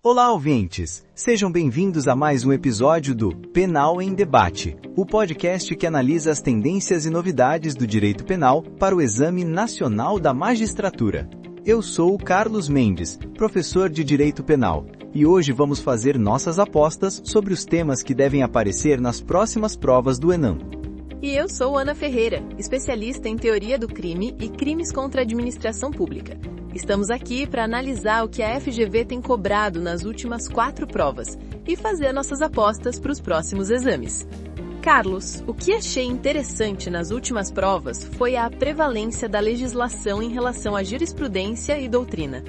Olá, ouvintes! Sejam bem-vindos a mais um episódio do Penal em Debate, o podcast que analisa as tendências e novidades do direito penal para o Exame Nacional da Magistratura. Eu sou o Carlos Mendes, professor de Direito Penal, e hoje vamos fazer nossas apostas sobre os temas que devem aparecer nas próximas provas do Enem. E eu sou Ana Ferreira, especialista em teoria do crime e crimes contra a administração pública. Estamos aqui para analisar o que a FGV tem cobrado nas últimas 4 provas e fazer nossas apostas para os próximos exames. Carlos, o que achei interessante nas últimas provas foi a prevalência da legislação em relação à jurisprudência e doutrina.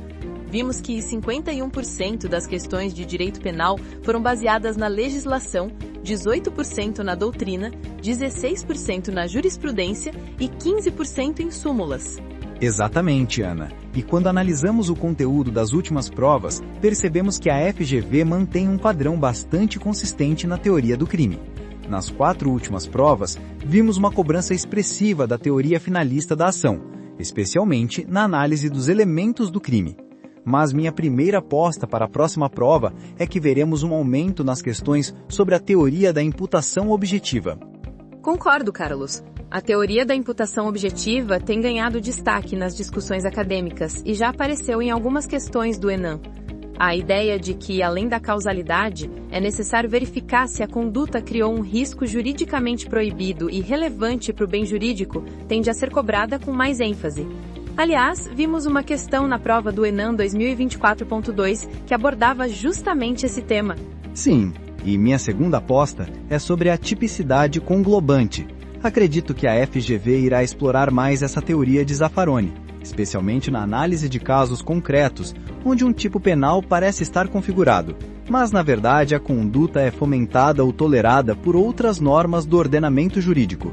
Vimos que 51% das questões de direito penal foram baseadas na legislação, 18% na doutrina, 16% na jurisprudência e 15% em súmulas. Exatamente, Ana. E quando analisamos o conteúdo das últimas provas, percebemos que a FGV mantém um padrão bastante consistente na teoria do crime. Nas 4 últimas provas, vimos uma cobrança expressiva da teoria finalista da ação, especialmente na análise dos elementos do crime. Mas minha primeira aposta para a próxima prova é que veremos um aumento nas questões sobre a teoria da imputação objetiva. Concordo, Carlos. A teoria da imputação objetiva tem ganhado destaque nas discussões acadêmicas e já apareceu em algumas questões do Enem. A ideia de que, além da causalidade, é necessário verificar se a conduta criou um risco juridicamente proibido e relevante para o bem jurídico tende a ser cobrada com mais ênfase. Aliás, vimos uma questão na prova do Enem 2024.2 que abordava justamente esse tema. Sim, e minha segunda aposta é sobre a tipicidade conglobante. Acredito que a FGV irá explorar mais essa teoria de Zaffaroni, especialmente na análise de casos concretos, onde um tipo penal parece estar configurado, mas na verdade a conduta é fomentada ou tolerada por outras normas do ordenamento jurídico.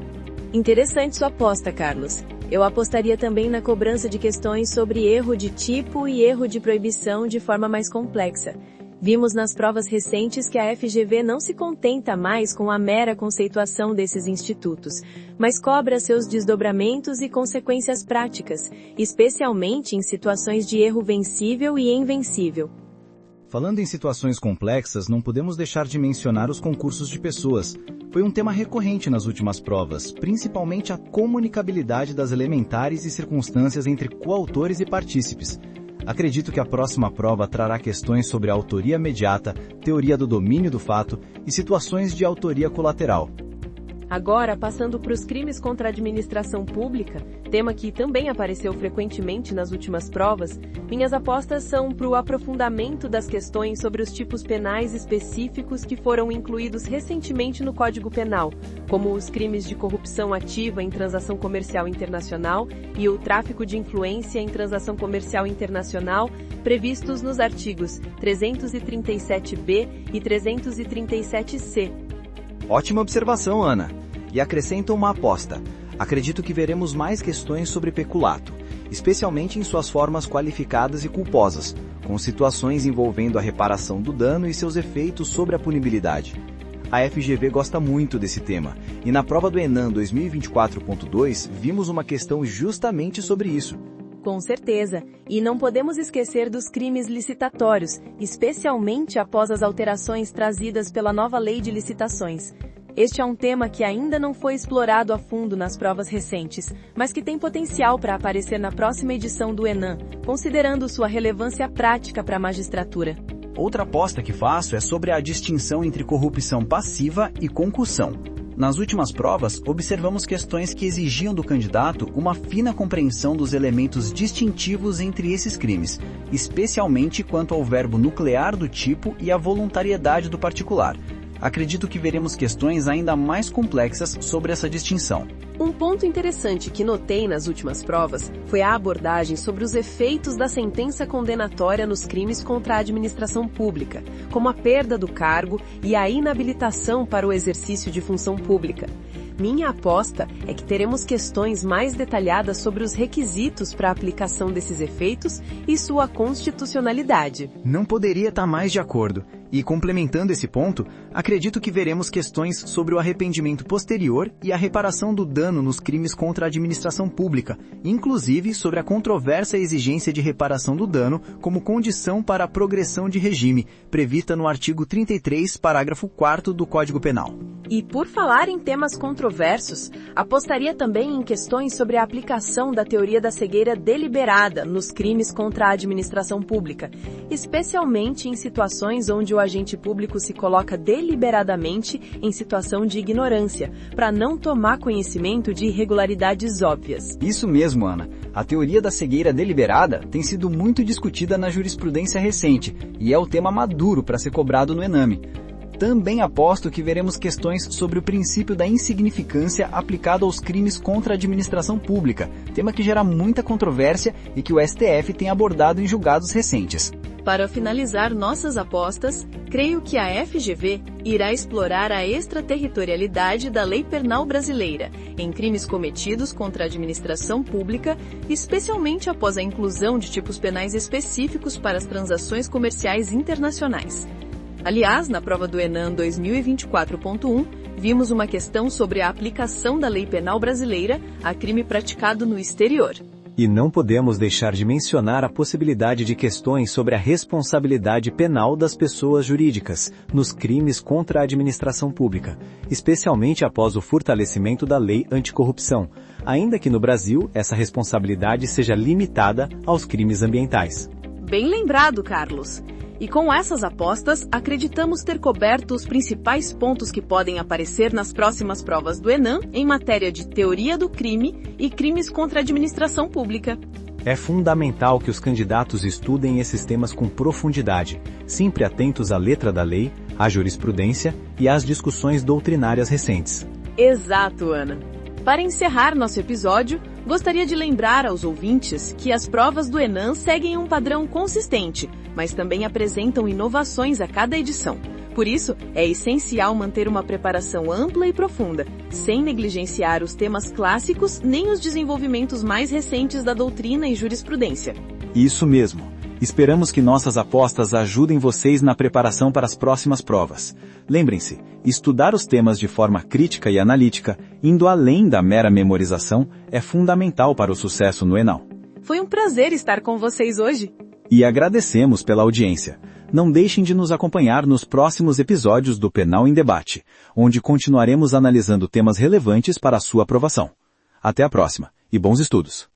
Interessante sua aposta, Carlos. Eu apostaria também na cobrança de questões sobre erro de tipo e erro de proibição de forma mais complexa. Vimos nas provas recentes que a FGV não se contenta mais com a mera conceituação desses institutos, mas cobra seus desdobramentos e consequências práticas, especialmente em situações de erro vencível e invencível. Falando em situações complexas, não podemos deixar de mencionar os concursos de pessoas. Foi um tema recorrente nas últimas provas, principalmente a comunicabilidade das elementares e circunstâncias entre coautores e partícipes. Acredito que a próxima prova trará questões sobre a autoria imediata, teoria do domínio do fato e situações de autoria colateral. Agora, passando para os crimes contra a administração pública, tema que também apareceu frequentemente nas últimas provas, minhas apostas são para o aprofundamento das questões sobre os tipos penais específicos que foram incluídos recentemente no Código Penal, como os crimes de corrupção ativa em transação comercial internacional e o tráfico de influência em transação comercial internacional, previstos nos artigos 337b e 337c. Ótima observação, Ana. E acrescento uma aposta. Acredito que veremos mais questões sobre peculato, especialmente em suas formas qualificadas e culposas, com situações envolvendo a reparação do dano e seus efeitos sobre a punibilidade. A FGV gosta muito desse tema, e na prova do Enem 2024.2 vimos uma questão justamente sobre isso. Com certeza, e não podemos esquecer dos crimes licitatórios, especialmente após as alterações trazidas pela nova lei de licitações. Este é um tema que ainda não foi explorado a fundo nas provas recentes, mas que tem potencial para aparecer na próxima edição do Enem, considerando sua relevância prática para a magistratura. Outra aposta que faço é sobre a distinção entre corrupção passiva e concussão. Nas últimas provas, observamos questões que exigiam do candidato uma fina compreensão dos elementos distintivos entre esses crimes, especialmente quanto ao verbo nuclear do tipo e à voluntariedade do particular. Acredito que veremos questões ainda mais complexas sobre essa distinção. Um ponto interessante que notei nas últimas provas foi a abordagem sobre os efeitos da sentença condenatória nos crimes contra a administração pública, como a perda do cargo e a inabilitação para o exercício de função pública. Minha aposta é que teremos questões mais detalhadas sobre os requisitos para a aplicação desses efeitos e sua constitucionalidade. Não poderia estar mais de acordo. E complementando esse ponto, acredito que veremos questões sobre o arrependimento posterior e a reparação do dano nos crimes contra a administração pública, inclusive sobre a controversa exigência de reparação do dano como condição para a progressão de regime, prevista no artigo 33, parágrafo 4º do Código Penal. E por falar em temas controversos, apostaria também em questões sobre a aplicação da teoria da cegueira deliberada nos crimes contra a administração pública, especialmente em situações onde o agente público se coloca deliberadamente em situação de ignorância, para não tomar conhecimento de irregularidades óbvias. Isso mesmo, Ana. A teoria da cegueira deliberada tem sido muito discutida na jurisprudência recente e é o tema maduro para ser cobrado no ENAME. Também aposto que veremos questões sobre o princípio da insignificância aplicado aos crimes contra a administração pública, tema que gera muita controvérsia e que o STF tem abordado em julgados recentes. Para finalizar nossas apostas, creio que a FGV irá explorar a extraterritorialidade da lei penal brasileira em crimes cometidos contra a administração pública, especialmente após a inclusão de tipos penais específicos para as transações comerciais internacionais. Aliás, na prova do ENAM 2024.1, vimos uma questão sobre a aplicação da lei penal brasileira a crime praticado no exterior. E não podemos deixar de mencionar a possibilidade de questões sobre a responsabilidade penal das pessoas jurídicas nos crimes contra a administração pública, especialmente após o fortalecimento da lei anticorrupção, ainda que no Brasil essa responsabilidade seja limitada aos crimes ambientais. Bem lembrado, Carlos. E com essas apostas, acreditamos ter coberto os principais pontos que podem aparecer nas próximas provas do ENAM em matéria de teoria do crime e crimes contra a administração pública. É fundamental que os candidatos estudem esses temas com profundidade, sempre atentos à letra da lei, à jurisprudência e às discussões doutrinárias recentes. Exato, Ana. Para encerrar nosso episódio, gostaria de lembrar aos ouvintes que as provas do ENAM seguem um padrão consistente, mas também apresentam inovações a cada edição. Por isso, é essencial manter uma preparação ampla e profunda, sem negligenciar os temas clássicos nem os desenvolvimentos mais recentes da doutrina e jurisprudência. Isso mesmo. Esperamos que nossas apostas ajudem vocês na preparação para as próximas provas. Lembrem-se, estudar os temas de forma crítica e analítica, indo além da mera memorização, é fundamental para o sucesso no ENAM. Foi um prazer estar com vocês hoje. E agradecemos pela audiência. Não deixem de nos acompanhar nos próximos episódios do Penal em Debate, onde continuaremos analisando temas relevantes para a sua aprovação. Até a próxima, e bons estudos!